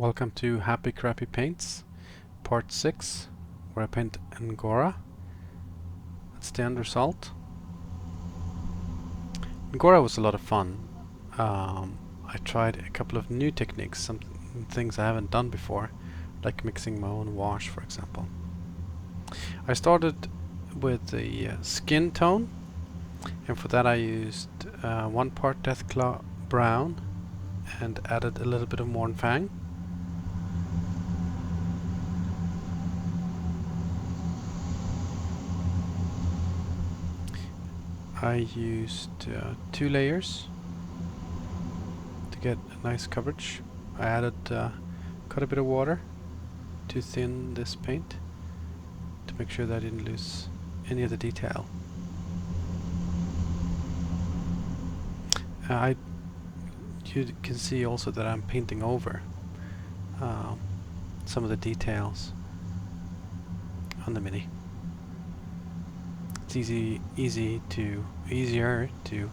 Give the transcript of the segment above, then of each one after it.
Welcome to Happy Crappy Paints, part 6, where I paint NGora. That's the end result. NGora was a lot of fun. I tried a couple of new techniques, some things I haven't done before, like mixing my own wash, for example. I started with the skin tone, and for that I used 1 part Deathclaw brown and added a little bit of Mornfang. I used 2 layers to get a nice coverage. I added quite a bit of water to thin this paint to make sure that I didn't lose any of the detail. You can see also that I'm painting over some of the details on the Mini. It's easier to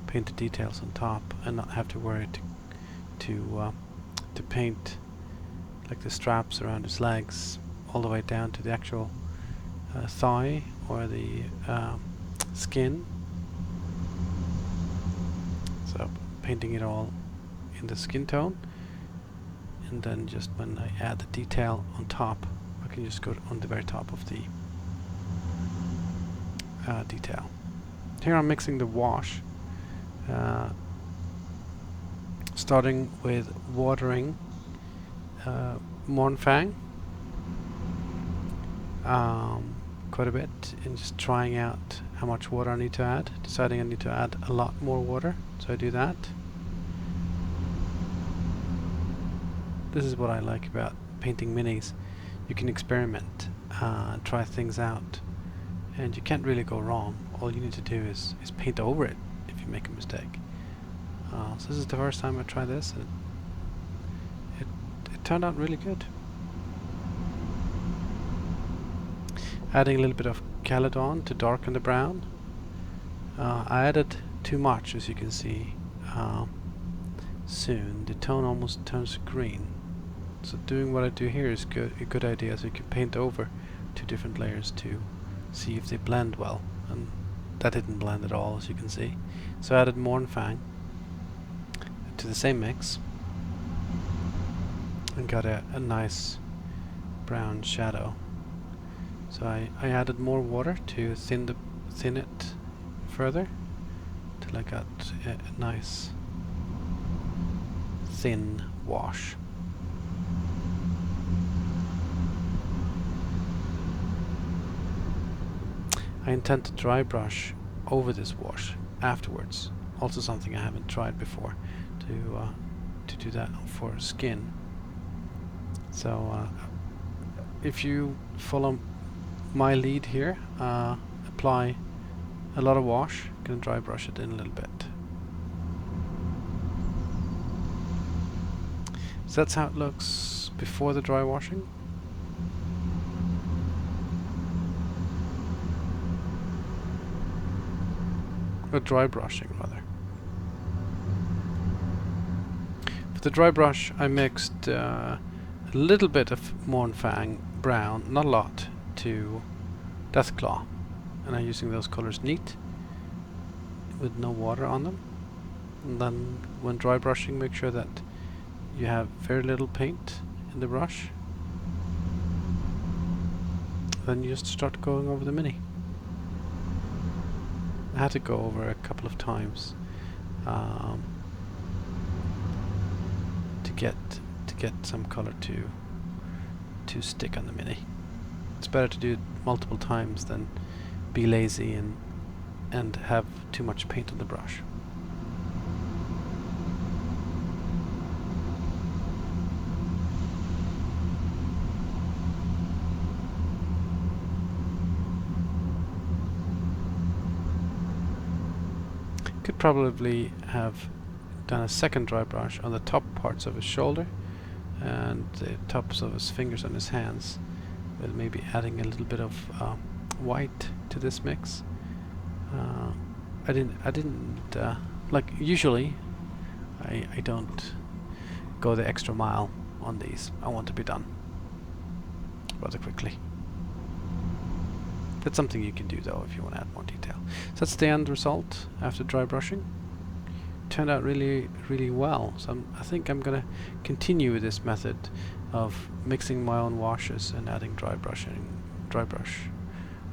paint the details on top and not have to worry to paint like the straps around his legs all the way down to the actual thigh or the skin. So painting it all in the skin tone, and then just when I add the detail on top, I can just go on the very top of the detail. Here I'm mixing the wash, starting with watering Mornfang quite a bit and just trying out how much water I need to add, deciding I need to add a lot more water, so I do that. This is what I like about painting minis. You can experiment, try things out, and you can't really go wrong. All you need to do is paint over it if you make a mistake. So this is the first time I try this, and it turned out really good. Adding a little bit of Caledon to darken the brown. I added too much, as you can see. Soon the tone almost turns green. So doing what I do here is a good idea, so you can paint over 2 different layers to see if they blend well, and that didn't blend at all, as you can see. So I added Mornfang to the same mix and got a nice brown shadow. So I added more water to thin it further till I got a nice thin wash. I intend to dry brush over this wash afterwards. Also something I haven't tried before, to do that for skin. So if you follow my lead here, apply a lot of wash, can dry brush it in a little bit. So that's how it looks before the dry washing. Or dry brushing, rather. For the dry brush, I mixed a little bit of Mornfang brown, not a lot, to Deathclaw, and I'm using those colors neat with no water on them. And then when dry brushing, make sure that you have very little paint in the brush. Then you just start going over the Mini. I had to go over a couple of times to get some color to stick on the Mini. It's better to do it multiple times than be lazy and have too much paint on the brush. Could probably have done a second dry brush on the top parts of his shoulder and the tops of his fingers on his hands, with maybe adding a little bit of white to this mix. I didn't like usually I don't go the extra mile on these. I want to be done rather quickly. That's something you can do though if you want to add more detail. So that's the end result after dry brushing. Turned out really well, so I think I'm gonna continue with this method of mixing my own washes and adding dry brush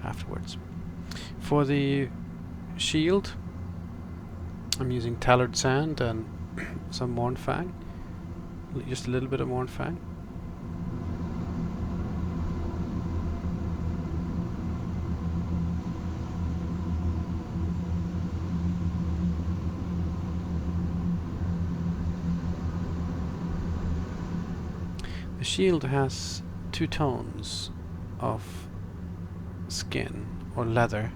afterwards. For the shield, I'm using tailored sand and some Mornfang, just a little bit of Mornfang. The shield has two tones of skin or leather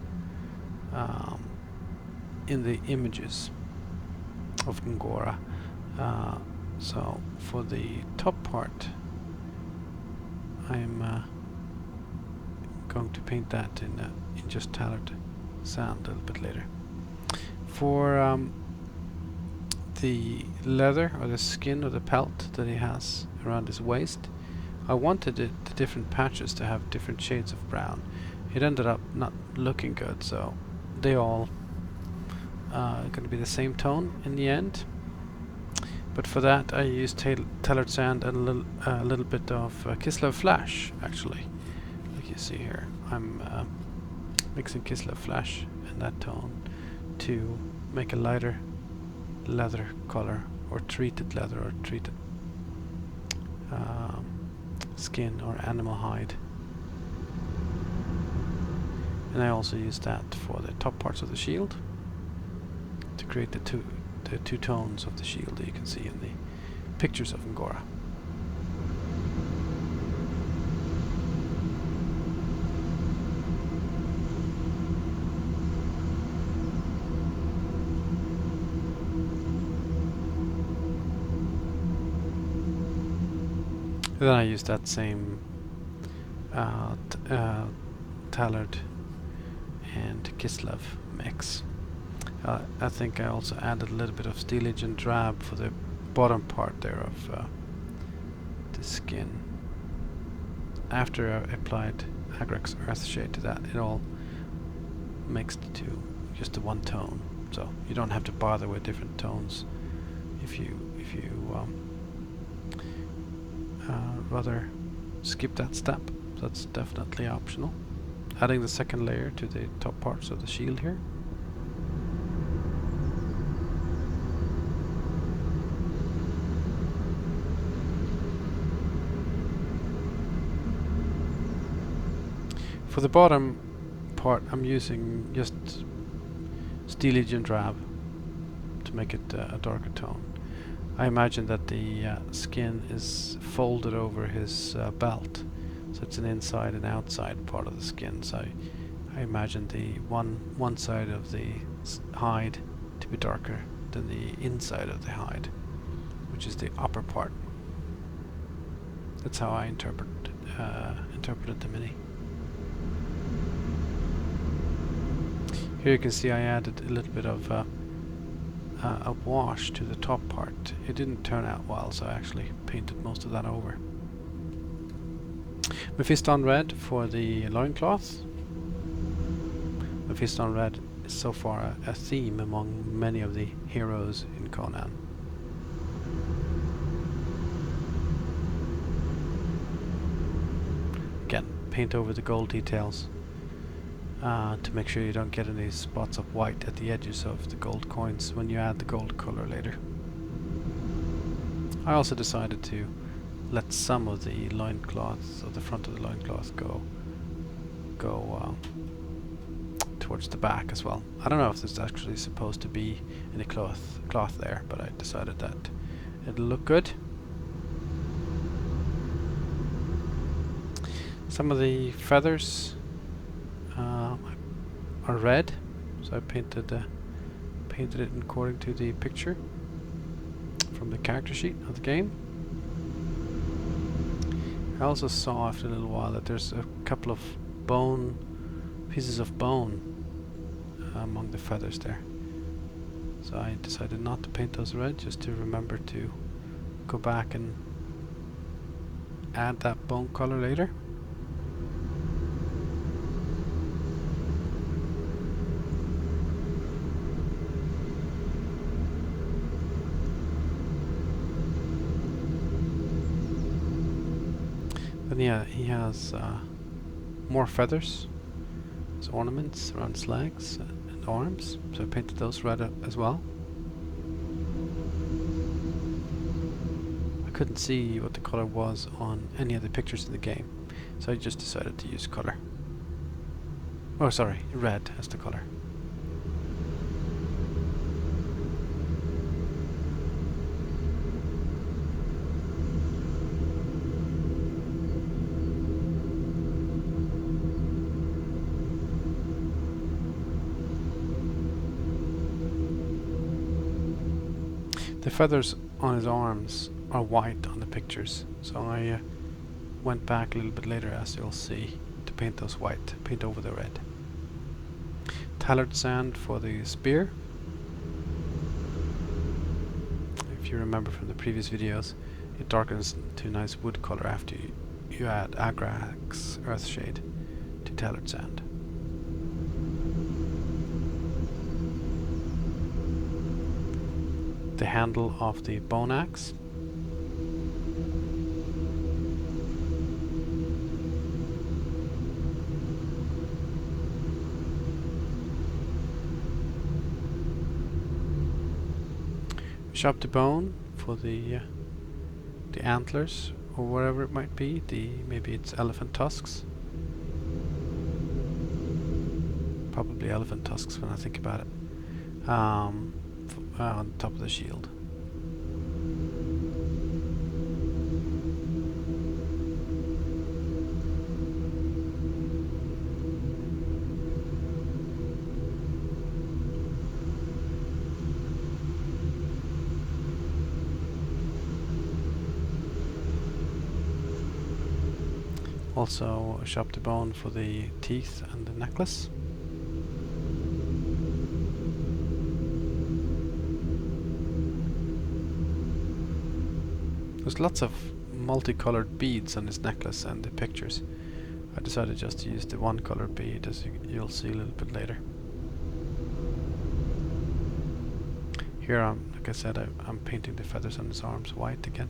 in the images of NGora. So for the top part, I'm going to paint that in just tailored sand a little bit later. For the leather or the skin or the pelt that he has around his waist, I wanted the different patches to have different shades of brown. It ended up not looking good, so they all going to be the same tone in the end. But for that I used tailored sand and a little bit of Kislev Flash, actually. Like you see here, I'm mixing Kislev Flash in that tone to make a lighter leather color, or treated leather, or treated skin or animal hide. And I also use that for the top parts of the shield to create the two tones of the shield that you can see in the pictures of NGora. Then I use that same tailored and Kislev mix. I think I also added a little bit of steelage and drab for the bottom part there of the skin. After I applied Agric's Earthshade to that, it all mixed to just the one tone. So you don't have to bother with different tones if you rather skip that step. That's definitely optional. Adding the second layer to the top parts of the shield here. For the bottom part I'm using just steelage and drab to make it a darker tone. I imagine that the skin is folded over his belt, so it's an inside and outside part of the skin. So I imagine the one side of the hide to be darker than the inside of the hide, which is the upper part. That's how I interpreted the mini. Here you can see I added a little bit of a wash to the top part. It didn't turn out well, so I actually painted most of that over. Mephiston Red for the loincloth. Mephiston Red is so far a theme among many of the heroes in Conan. Again, paint over the gold details to make sure you don't get any spots of white at the edges of the gold coins when you add the gold color later. I also decided to let some of the loincloth, or the front of the loincloth, go towards the back as well. I don't know if there's actually supposed to be any cloth there, but I decided that it'll look good. Some of the feathers are red, so I painted it according to the picture from the character sheet of the game. I also saw after a little while that there's a couple of pieces of bone among the feathers there, so I decided not to paint those red, just to remember to go back and add that bone color later. Then yeah, he has more feathers, his ornaments around his legs and arms, so I painted those red as well. I couldn't see what the color was on any of the pictures in the game, so I just decided to use color. Oh sorry, red as the color. The feathers on his arms are white on the pictures, so I went back a little bit later, as you'll see, to paint those white, paint over the red. Tallard sand for the spear. If you remember from the previous videos, it darkens to a nice wood color after you add Agrax Earthshade to Tallard sand. The handle of the bone axe. Chop the bone for the antlers or whatever it might be. Maybe it's elephant tusks. Probably elephant tusks when I think about it. On top of the shield. Also chop the bone for the teeth and the necklace. There's lots of multicolored beads on his necklace and the pictures. I decided just to use the one color bead, as you'll see a little bit later. Here, like I said, I'm painting the feathers on his arms white again.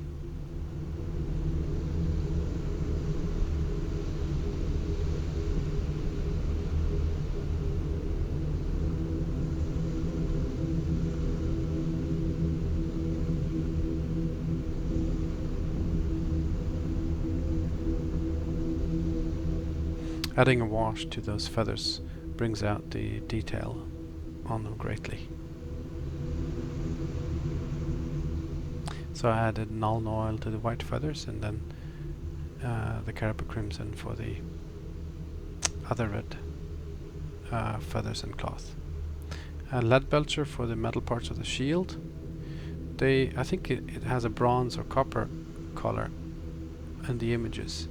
Adding a wash to those feathers brings out the detail on them greatly. So I added Nuln Oil to the white feathers, and then the Caribou Crimson for the other red feathers and cloth. Lead Belcher for the metal parts of the shield. I think it has a bronze or copper color in the images,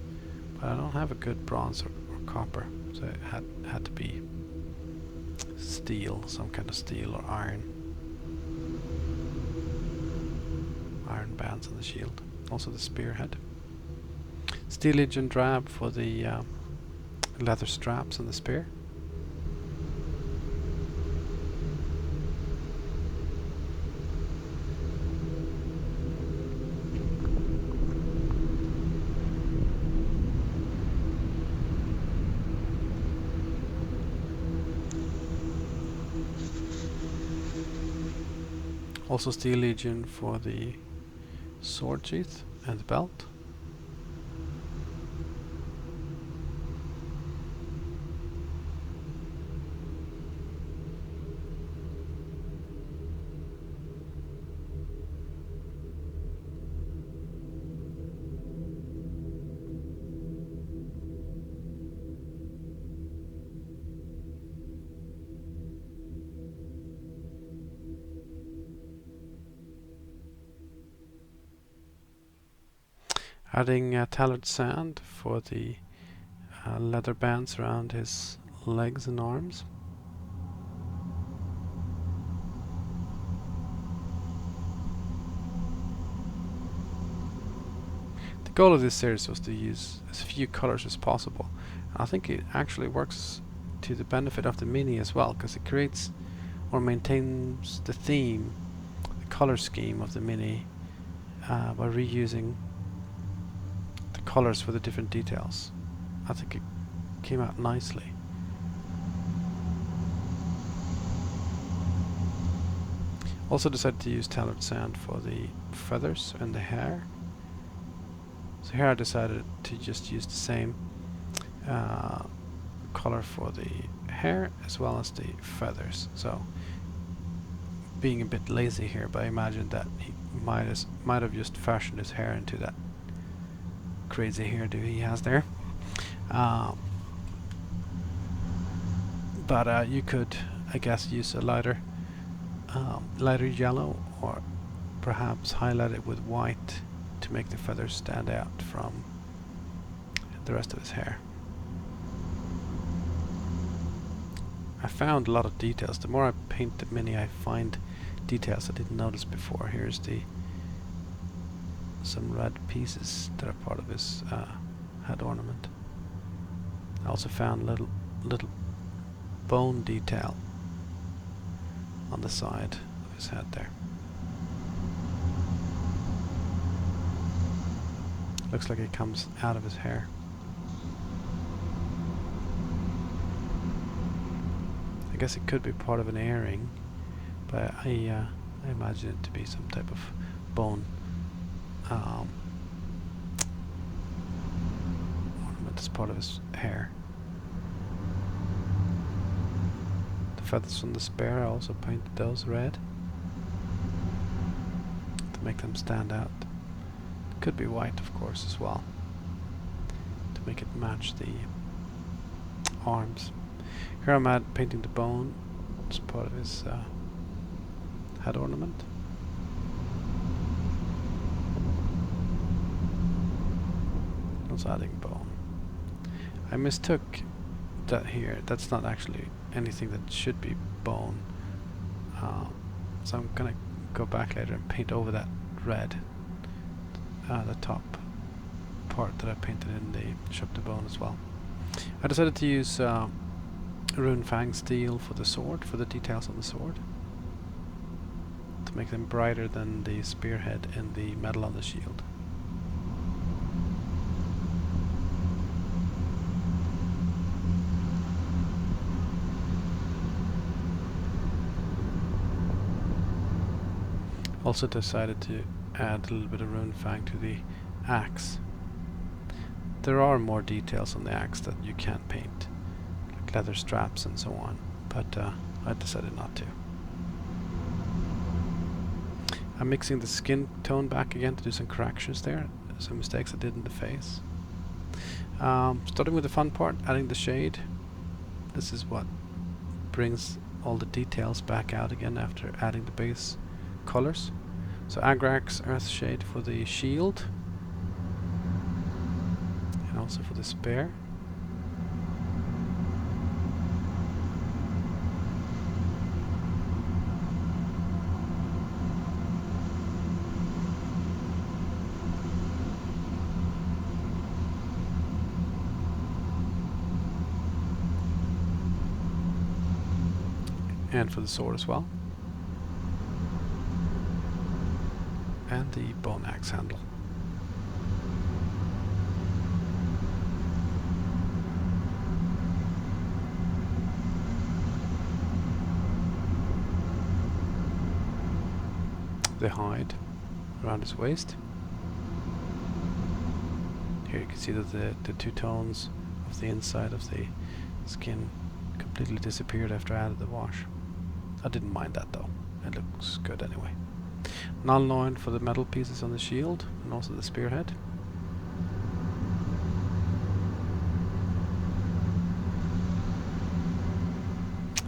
but I don't have a good bronze or copper, so it had to be steel, some kind of steel or iron bands on the shield. Also the spearhead. Steel Legion drab for the leather straps on the spear. Also Steel Legion for the sword sheath and the belt. Adding Tallard sand for the leather bands around his legs and arms. The goal of this series was to use as few colors as possible. And I think it actually works to the benefit of the Mini as well, because it creates or maintains the theme, the color scheme of the Mini by reusing the colors for the different details. I think it came out nicely. Also decided to use tailored sand for the feathers and the hair. So here I decided to just use the same color for the hair as well as the feathers. So being a bit lazy here, but I imagined that he might have just fashioned his hair into that crazy hairdo he has there. But you could, I guess, use a lighter yellow, or perhaps highlight it with white to make the feathers stand out from the rest of his hair. I found a lot of details. The more I paint the Mini, I find details I didn't notice before. Here's some red pieces that are part of his head ornament. I also found little bone detail on the side of his head there. Looks like it comes out of his hair. I guess it could be part of an earring, but I imagine it to be some type of bone ornament as part of his hair. The feathers from the spear, I also painted those red to make them stand out. Could be white, of course, as well, to make it match the arms. Here I'm painting the bone as part of his head ornament. Also adding bone. I mistook that here. That's not actually anything that should be bone. So I'm gonna go back later and paint over that red. The top part that I painted in the Shop de Bone as well. I decided to use Rune Fang steel for the sword, for the details on the sword, to make them brighter than the spearhead and the metal on the shield. Also decided to add a little bit of Rune Fang to the axe. There are more details on the axe that you can't paint, like leather straps and so on, but I decided not to. I'm mixing the skin tone back again to do some corrections there, some mistakes I did in the face. Starting with the fun part, adding the shade. This is what brings all the details back out again after adding the base colors. So Agrax Earth Shade for the shield, and also for the spear. And for the sword as well. And the bone axe handle. The hide around his waist. Here you can see that the two tones of the inside of the skin completely disappeared after I added the wash. I didn't mind that though, it looks good anyway. Null for the metal pieces on the shield and also the spearhead.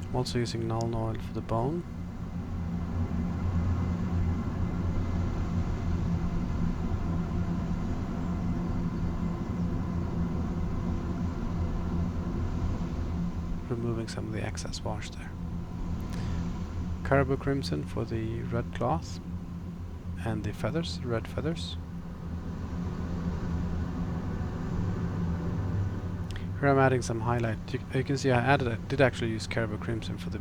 I'm also using null for the bone. Removing some of the excess wash there. Caribou Crimson for the red cloth and the feathers, red feathers. Here I'm adding some highlight. You can see I did actually use Caribou Crimson for the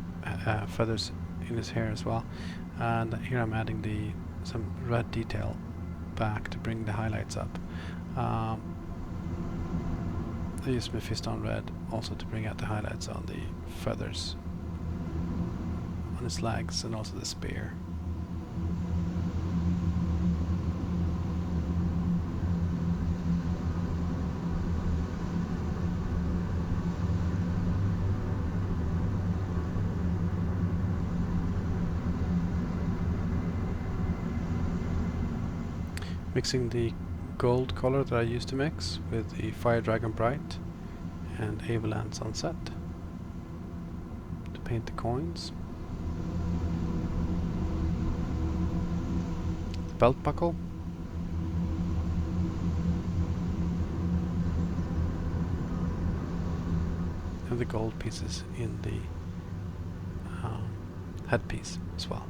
feathers in his hair as well. And here I'm adding some red detail back to bring the highlights up. I used Mephiston Red also to bring out the highlights on the feathers on his legs and also the spear. Mixing the gold color that I used to mix with the Fire Dragon Bright and Avalan Sunset to paint the coins. The belt buckle. And the gold pieces in the headpiece as well.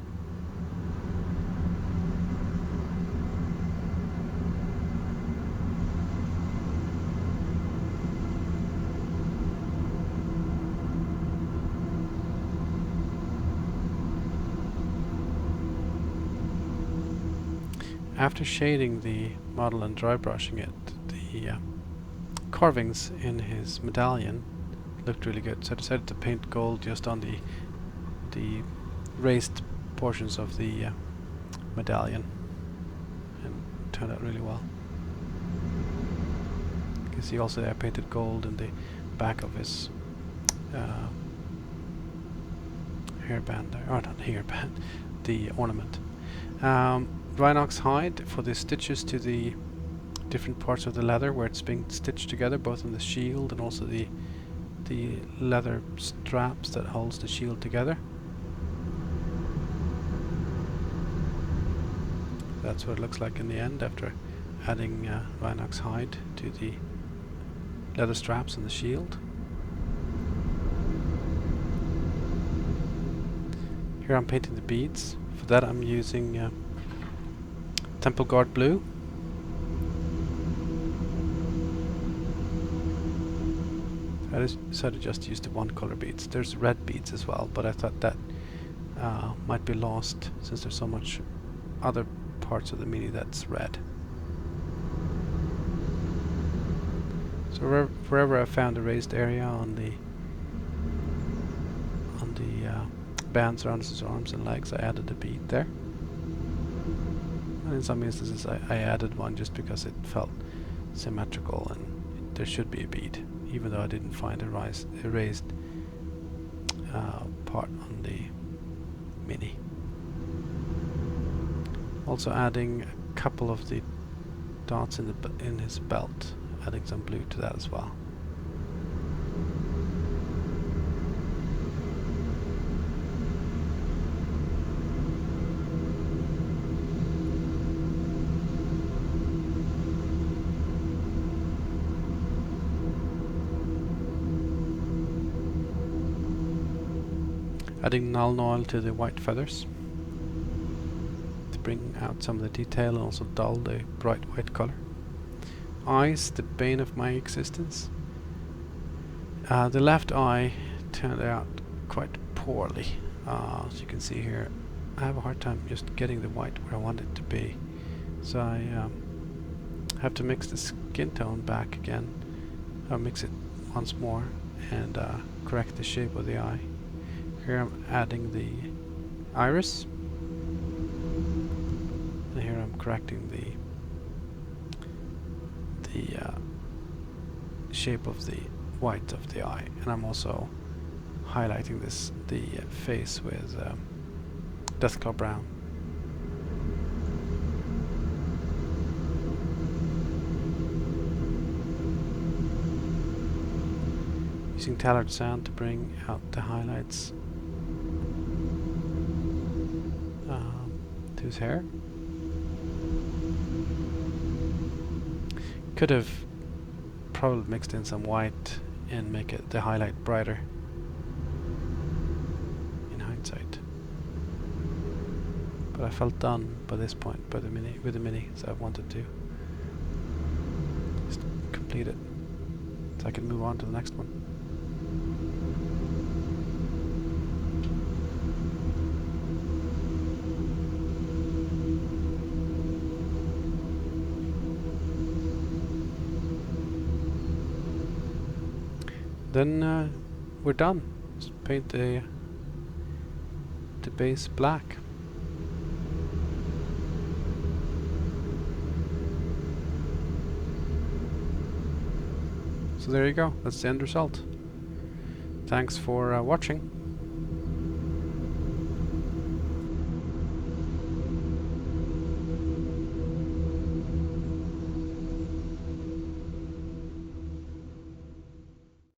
After shading the model and dry brushing it, the carvings in his medallion looked really good, so I decided to paint gold just on the raised portions of the medallion, and it turned out really well. You can see also I painted gold in the back of his hairband there, or not hairband, the ornament. Rhinox hide for the stitches to the different parts of the leather where it's being stitched together, both on the shield and also the leather straps that holds the shield together. That's what it looks like in the end after adding Rhinox hide to the leather straps and the shield. Here I'm painting the beads. For that I'm using Temple Guard Blue. I decided just to use the one color beads. There's red beads as well, but I thought that might be lost since there's so much other parts of the mini that's red. So wherever I found a raised area on the bands around his arms and legs, I added a bead there. And in some instances I added one just because it felt symmetrical and there should be a bead, even though I didn't find a raised part on the mini. Also adding a couple of the dots in his belt, adding some blue to that as well. Adding null oil to the white feathers to bring out some of the detail and also dull the bright white color. Eyes, the bane of my existence. The left eye turned out quite poorly. As you can see here, I have a hard time just getting the white where I want it to be. So I have to mix the skin tone back again, or mix it once more and correct the shape of the eye. Here I'm adding the iris, and here I'm correcting the shape of the white of the eye, and I'm also highlighting the face with Deathclaw Brown. Using Tallard Sand to bring out the highlights to his hair. Could have probably mixed in some white and make it the highlight brighter in hindsight, but I felt done by this point with the mini, so I wanted to just complete it. So I can move on to the next one. Then we're done. Just paint the base black. So there you go. That's the end result. Thanks for watching.